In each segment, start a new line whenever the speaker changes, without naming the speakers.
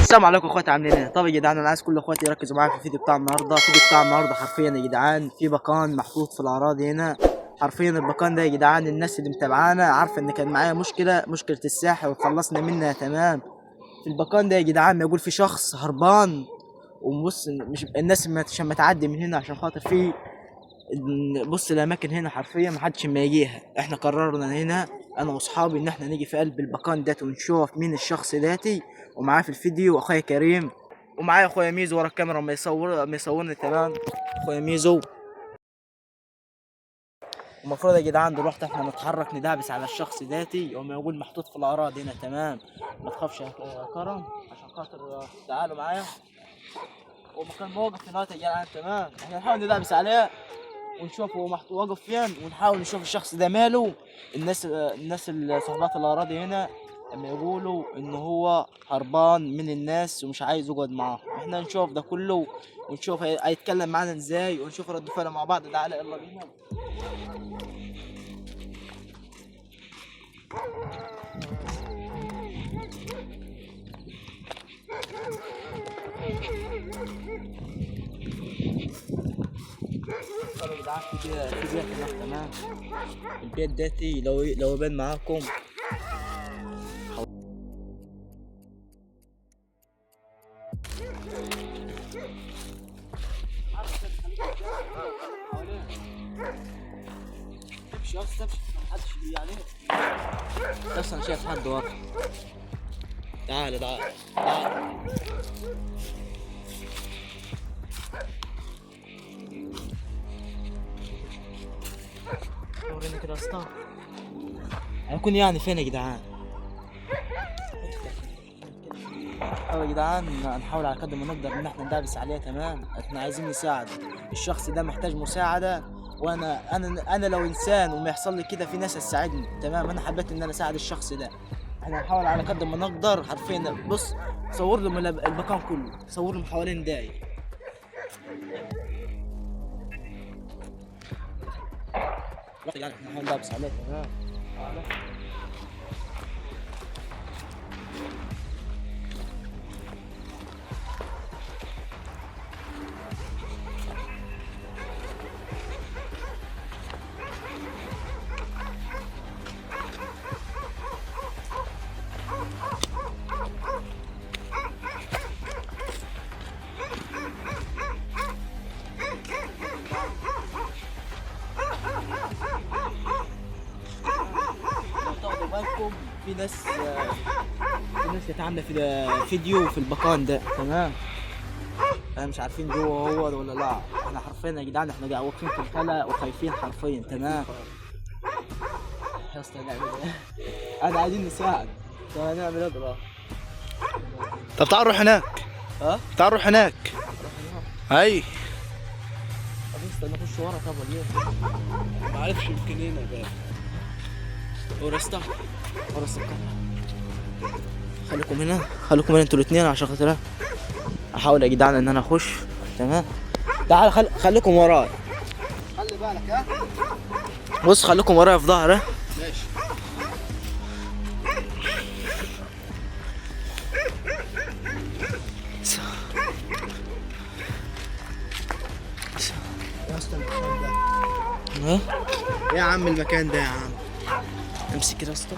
السلام عليكم اخواتي، عاملين ايه؟ طب يا جدعان انا عايز كل اخواتي يركزوا معايا في الفيديو بتاع النهارده. حرفيا يا جدعان في بكان محطوط في الاراضي هنا. حرفيا البكان ده يا جدعان الناس اللي متابعانا عارفه ان كان معايا مشكله الساحه وخلصنا منها تمام. في البكان ده يا جدعان ما يقول في شخص هربان، وبص مش الناس عشان ما تعدي من هنا عشان خاطر في بص الاماكن هنا حرفيا محدش ما يجيها. احنا قررنا هنا انا واصحابي ان احنا نيجي في قلب المكان ده ونشوف مين الشخص داتي. ومعاه في الفيديو اخويا كريم، ومعايا اخويا ميزو ورا الكاميرا ما يصورني تمام. اخويا ميزو. المفروض يا جدعان دلوقتي احنا نتحرك ندعبس على الشخص داتي وما يقول محطوط في الاراضي هنا تمام. ما تخافش يا كرم عشان خاطر تعالوا معايا. ومكان موقف هنا يا جدعان تمام. احنا نحاول ندعبس عليه ونشوف هو واقف فين، ونحاول نشوف الشخص ده ماله. الناس صاحبات الاراضي هنا لما يقولوا ان هو هربان من الناس ومش عايز يقعد معاهم، احنا نشوف ده كله ونشوف هيتكلم معانا ازاي ونشوف رد فعله مع بعض. تعالى يلا بينا. يا جدعان في بيت هناك تمام. البيت داتي لو يبان معاكم تمشي يا اسطى، محدش يعني. بس انا شايف حد ورا. تعال وريني كده يا اسطى. هيكون يعني فين يا جدعان؟ يا جدعان نحاول على قد ما نقدر ان احنا ندابس عليه تمام. احنا عايزين نساعده، الشخص ده محتاج مساعده، وانا انا لو انسان وما يحصل لي كده في ناس تساعدني تمام. انا حبيت ان انا اساعد الشخص ده. احنا نحاول على قد ما نقدر حرفيا. بص صور لهم المكان كله، صور لهم حوالين داير. يعني احنا نحاول ندابس عليه تمام. في ناس كانت عامله في فيديو في البكان ده تمام. احنا مش عارفين جوه هو ولا لا. احنا حرفيا يا جدعان احنا واقفين في الخلا وخايفين حرفيا تمام. يا اسطى نعمل ايه؟ انا عايزين نساعد. طب هنعمل ايه دلوقتي؟
طب تعال نروح هناك. تعال نروح هناك. اي
طب استنى نخش ورا. طب ولا ايه؟
ما عرفش يمكن هنا بقى.
ورا السكر. خليكم هنا انتوا الاثنين عشان خاطر احاول يا جدعان ان انا اخش تمام. تعال خليكم وراي.
خلي بالك ها.
بص خليكم ورايا في ظهري.
ماشي. يا اسطى المكان ده.
ها؟
يا عم المكان ده يا عم.
امسك كده يا اسطى.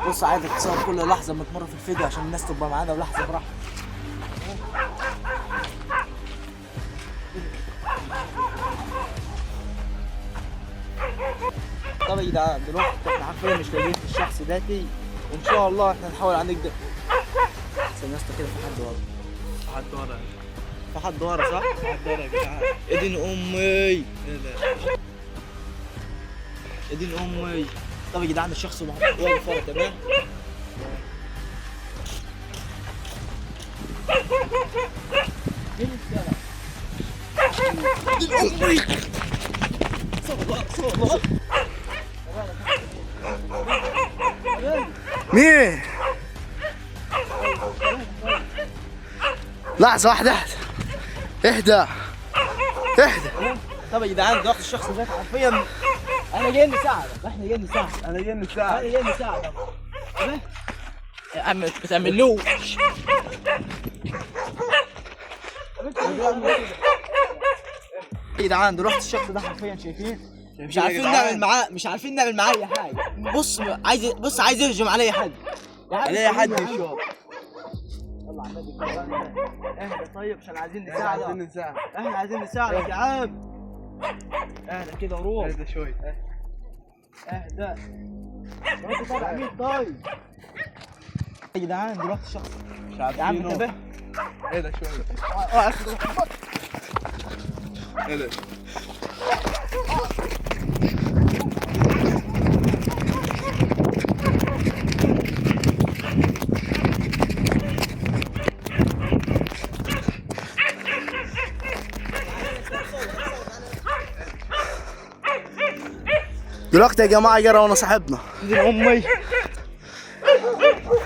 بص عايزك تصور كل لحظه ما تمر في الفيديو عشان الناس تبقى معانا ولحظه براحتك. طب يا جدعان دلوقتي احنا حرفيا مش لاقيين في الشخص داتي، وان شاء الله احنا نحاول نقدر. استنى يا اسطى كده في حد ورا. في حد ورا صح؟
في حد ورا يا جدعان.
ادين امي.
ايه ده؟
ادين امي. طب يا جدعان الشخص واقف ورا تمام.
مين؟ لحظة واحدة. اهدى.
طب يا جدعان دلوقتي الشخص ده حرفيا انا جاي نساعدك.
انا جاي نساعد.
جاي نساعدك. يا عم ما تعملوش. يا جدعان دلوقتي الشخص ده حرفيا شايفين مش عارفين نعمل معاه اي حاجه. بص عايز يهجم علي حد يشوف. يلا على النبي اهدى طيب عشان عايزين نساعدك. احنا عايزين نساعدك يا عم. اهدى كده وروح.
اهدى شوي.
اهدى. انت طالع مين طيب؟ يا جدعان دلوقتي الشخص
مش عارفين.
يا عم انتبه.
اهدى شوي. اهدى. دلوقتي يا جماعه جرى وانا صاحبنا.
دين امي.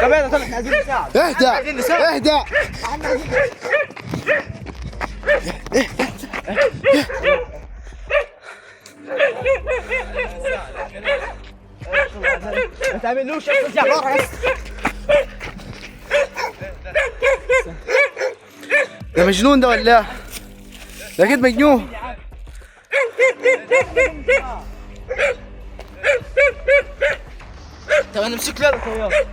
كمان طلع احنا عايزين نساعد.
اهدى اهدى.
ما تعملوش ارجع ورا.
ده مجنون ده ولا؟ ده اكيد مجنون.
طب انا امسك له الطياره.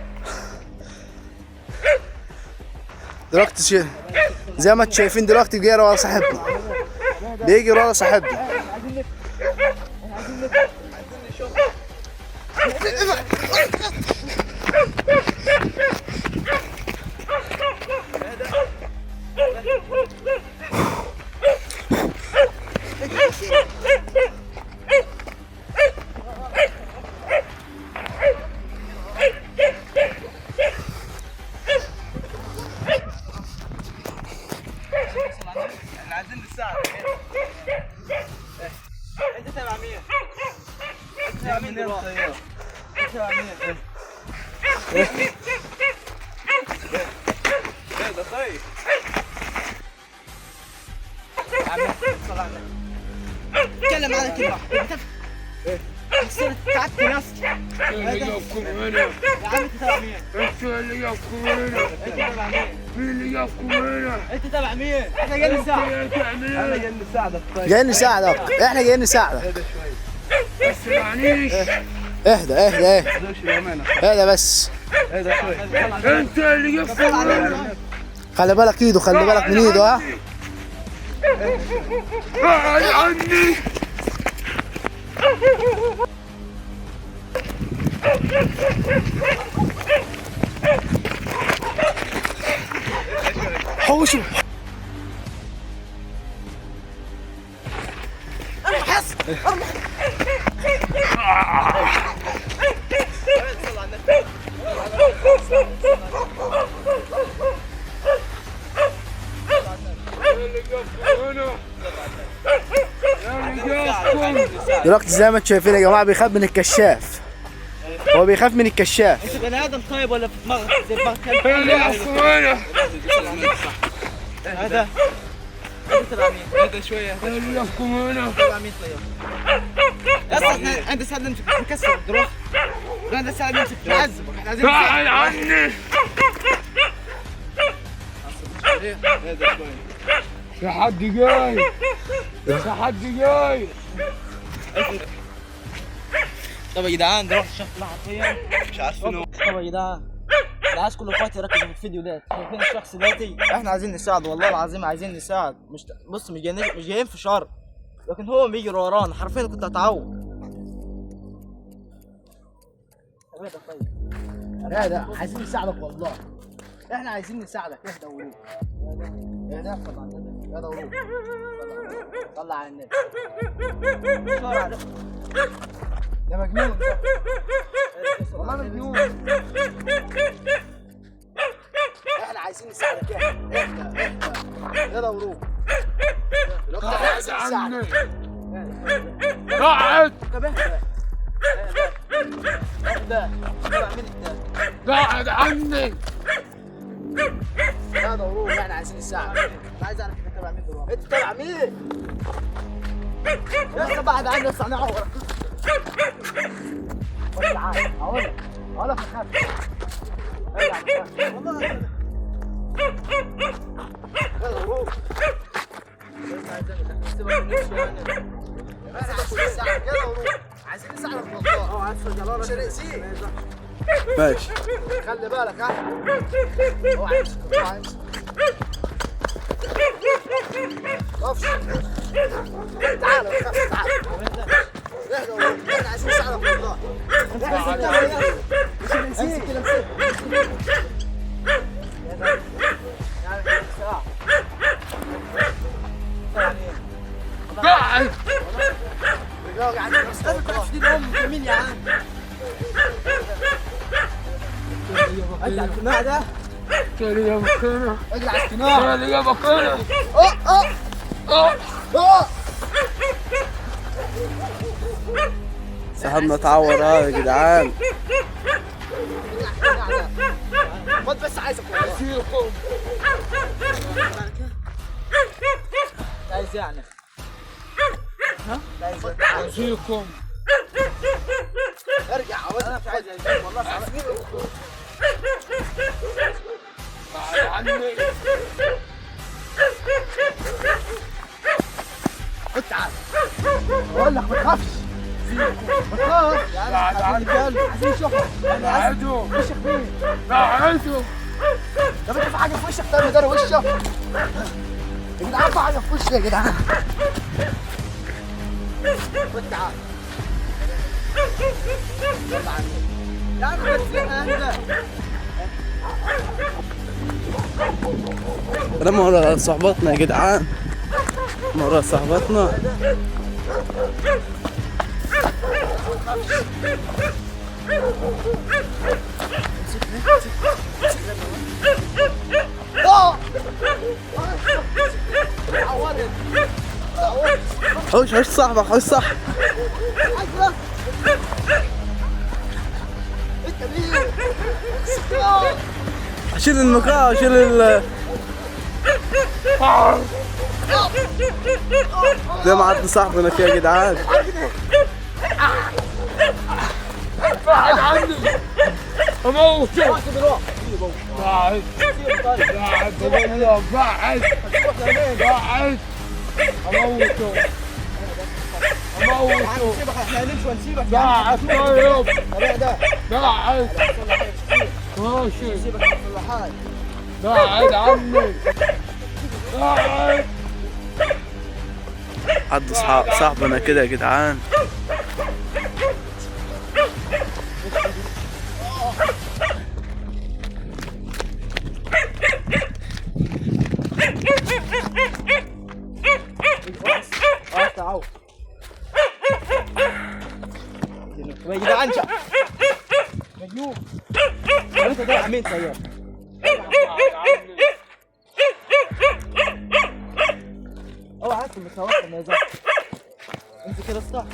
دلوقتي زي ما انتم شايفين دلوقتي بيجري ورا صاحبنا. بيجري ورا صاحبنا.
احنا عايزين نساعد. انت تبع مين؟ انت تبع مين دلوقتي؟ انت تبع مين؟ ايه ده طيب؟ يا عم صل على النبي. اتكلم معانا كلمة. تعبت نفسك.
اللي يحكم هنا.
يا عم انت تبع مين؟
انت اللي يحكم هنا.
انت تبع مين؟
مين اللي يحكم هنا؟
انت تبع مين؟ احنا جايين نساعدك.
احنا جايين نساعدك. احنا جايين نساعدك.
ما تسمعنيش.
اهدى اهدى اهدى. اهدى بس.
انت اللي يحكم هنا.
خلي بالك ايده، خلي بالك من ايده. ها
بعد عني.
حوشوا. دلوقتي زي ما انتم شايفين يا جماعه بيخاف من الكشاف. هو بيخاف من الكشاف.
انت بني ادم طيب ولا في دماغك زي دماغ كلب؟
اللي يحكم هنا.
هذا انت تبع مين؟ هذا شويه.
اللي يحكم هنا.
تبع مين طيب؟ يا اسطى احنا عند سعد نكسر الدروس. عند سعد نمسك نعذبك. احنا عايزين
بعد عني. في حد جاي. في حد جاي.
طب يا جدعان دلوقتي الشخص ده حرفيا مش عارفين هو. طب يا جدعان انا عايز كل اخواتي يركزوا في الفيديو ده. شايفين الشخص دلوقتي؟ احنا عايزين نساعد والله العظيم عايزين نساعد. بص مش جايين في شر، لكن هو بيجري ورانا حرفيا كنت هتعور.
اهدى عايزين نساعدك والله. احنا عايزين نساعدك. اهدى وروح. اهدى صل على النبي. اهدى وروح. صل على النبي. ده مجنون ده. والله مجنون. احنا عايزين نساعدك. اهدى اهدى اهدى وروح. احنا عايزين نساعدك.
قاعد.
طب اهدى
قاعد عني.
اهدى وروح. احنا عايزين نساعدك.
انا عايز اعرف انت تبع مين دلوقتي.
انت تبع مين؟
يا اسطى بعد عني بس هنعورك.
تعال هقول لك ما تخافش.
ماشي.
خلي بالك ها. اوعى يمسك اوعى يمسك. وقفش. تعال تعال. اهدى وليد. احنا عايزين نساعدك والله. انت بس بتعمل ايه؟ امسك كده امسك. يعني ساعة. يعني
قاعد
رجاله قاعدين بس
لازم تعرف دي الام جميل يا عم. انت على القناع ده.
تاني يا بكينا
اجري على القناع.
تاني يا بكينا
صاحبنا اتعور يا جدعان.
خد بس عايزك والله.
فيكم
عايز يعني. ها؟ عايز
فيكم
ارجع
انا مش عايز اجيب والله صعب.
بعد عني
خد تعال. بقول لك ما تخافش. ما تخافش.
بعد عني
عايزين نشوفك.
بعدوا
وشك فين؟
بعدوا
طب انت في حاجه في وشك تاني دار وشك؟ يا جدعان في حاجه في وشي يا جدعان. خد تعال. يلا عني. يا عم بس اهدى.
رمى ورا صحباتنا يا جدعان. ورا صحباتنا. حوش حوش صاحبك حوش صح.
انت مين؟
شيل المكان شيل زي ما عدنا صاحبنا فيه يا جدعان.
بعد عني اموته بعد بعد والله بعد بعد اموته اموته
سيبك احنا هنمشي ونسيبك.
بعد طيب
الطريق ده
بعد ماشي
سيبك من كل حاجه.
بعد عني بعد
عد صاحبنا كده يا جدعان.
تعال. يا جدعان مجنون. انت ده عمين سيارة. اوعى عارف المساواة ما يزعل. امسك كده الصح.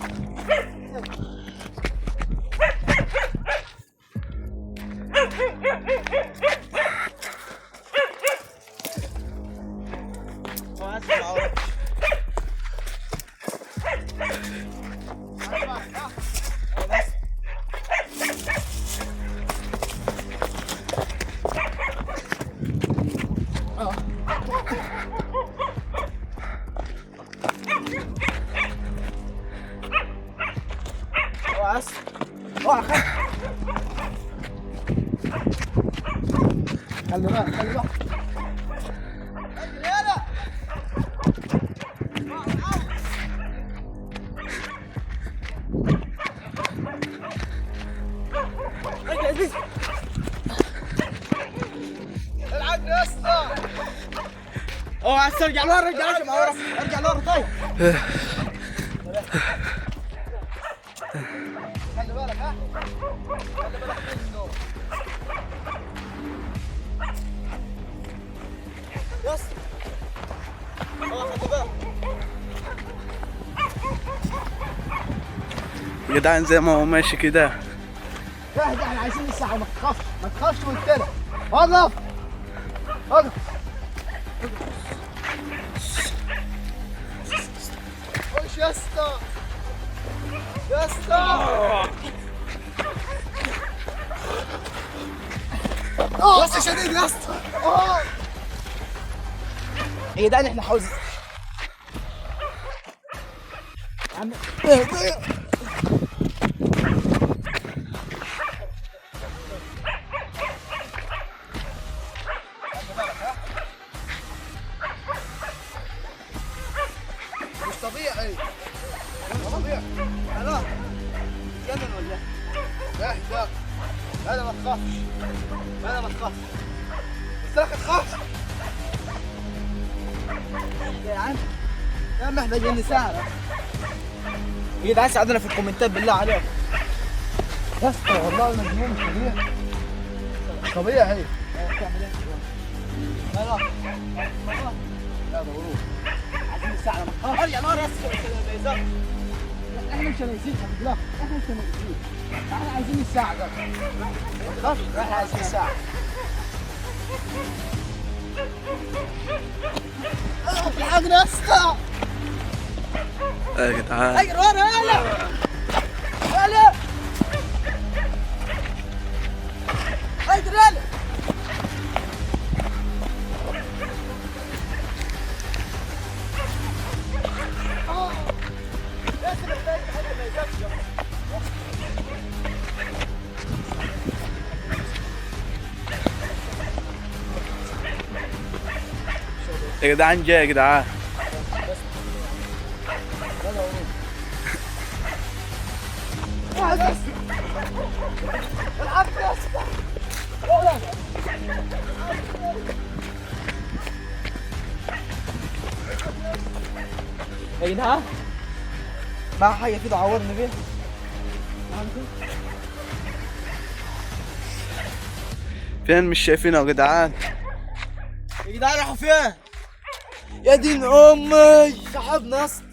خلي بالك خلي بالك. العب يا اسطى. اوعى ترجع لورا ارجع ورا ارجع لورا طيب. خلي بالك ها. خلي بالك منه. يس. خلي بالك.
يا جدعان زي ما هو ماشي كده.
اهدى احنا عايزين نساعد. ما تخافش ما تخافش قلت لك. وقف وقف. خش يا اسطى يا اسطى. بس شديد يا اسطى. يا جدعان احنا حوز يا عم. تخافش. ما تخافش. قلت لك ما تخافش. يا عم يا عم احنا جايين نساعدك.
يا جدعان ساعدونا في الكومنتات بالله عليكم.
يا اسطى والله المجنون طبيعي. طبيعي.
تعمل ايه؟
لا لا لا ضروري.
عايزين نساعدك.
يا نار يا اسطى. احنا مش هنأذيك يا بالله. احنا مش هنأذيك. احنا عايزين نساعدك. ما تخافش احنا عايزين نساعدك. الحقنا يا اسطى.
يا جدعان
اجري ورا يلا. يلا. اجري يلا.
يا جدعان جاي يا جدعان. يا جدعان مع حاجة كده عورني بيها. فين مش شايفينه يا جدعان؟
يا جدعان راحوا فين؟ يا دين امي سحبنا يا اسطى.